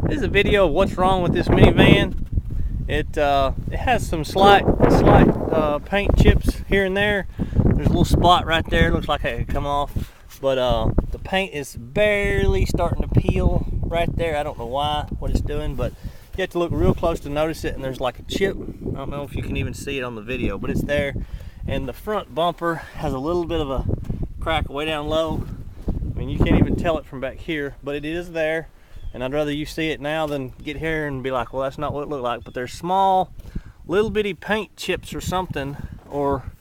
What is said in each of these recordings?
This is a video of what's wrong with this minivan. It has some slight paint chips here and there. There's a little spot right there, looks like it could come off, but the paint is barely starting to peel right there. I don't know what it's doing, but you have to look real close to notice it. And there's like a chip. I don't know if you can even see it on the video, but it's there. And the front bumper has a little bit of a crack way down low. I mean, you can't even tell it from back here, but it is there. And I'd rather you see it now than get here and be like, well, that's not what it looked like. But there's small, little bitty paint chips or something, or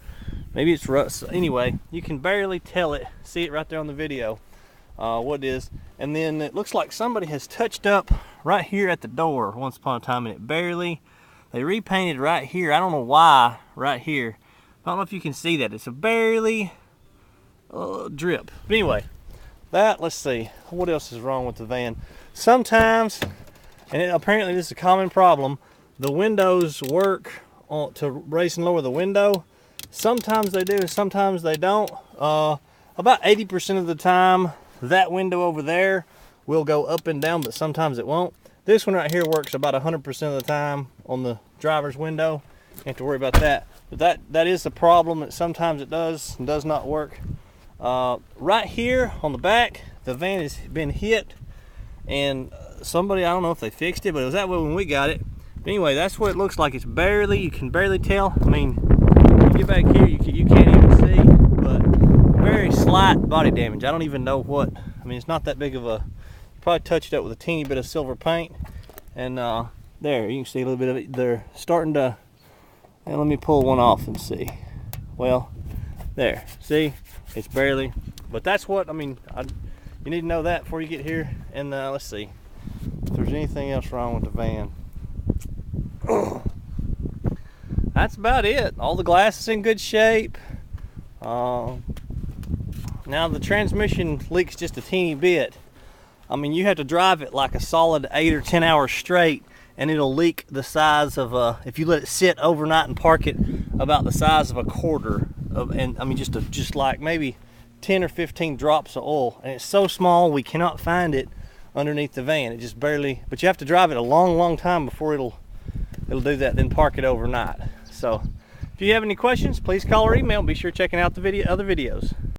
maybe it's rust. Anyway, you can barely tell it. See it right there on the video, what it is. And then it looks like somebody has touched up right here at the door once upon a time, and it barely, they repainted right here. I don't know why, right here. I don't know if you can see that. It's a barely drip. But anyway, let's see, what else is wrong with the van? Sometimes, and apparently this is a common problem, the windows work to raise and lower the window. Sometimes they do, sometimes they don't. About 80% of the time, that window over there will go up and down, but sometimes it won't. This one right here works about 100% of the time on the driver's window. You don't have to worry about that. But that is the problem, that sometimes it does and does not work. Right here on the back, the van has been hit, and somebody, I don't know if they fixed it, but it was that way when we got it. But anyway, that's what it looks like. It's barely, you can barely tell. I mean, you get back here, you can't even see, but very slight body damage. I don't even know what. I mean, it's not that big of a, probably touched it up with a teeny bit of silver paint. And there, you can see a little bit of it. They're starting to, and let me pull one off and see. Well, there, see, it's barely, but that's what, I mean, you need to know that before you get here. And let's see if there's anything else wrong with the van. That's about it. All the glass is in good shape. Now the transmission leaks just a teeny bit. I mean, you have to drive it like a solid 8 or 10 hours straight, and it'll leak the size of if you let it sit overnight and park it, about the size of a quarter of, and I mean just like maybe 10 or 15 drops of oil. And it's so small we cannot find it underneath the van. It just barely, but you have to drive it a long time before it'll do that, then park it overnight. So if you have any questions, please call or email. Be sure checking out the other videos.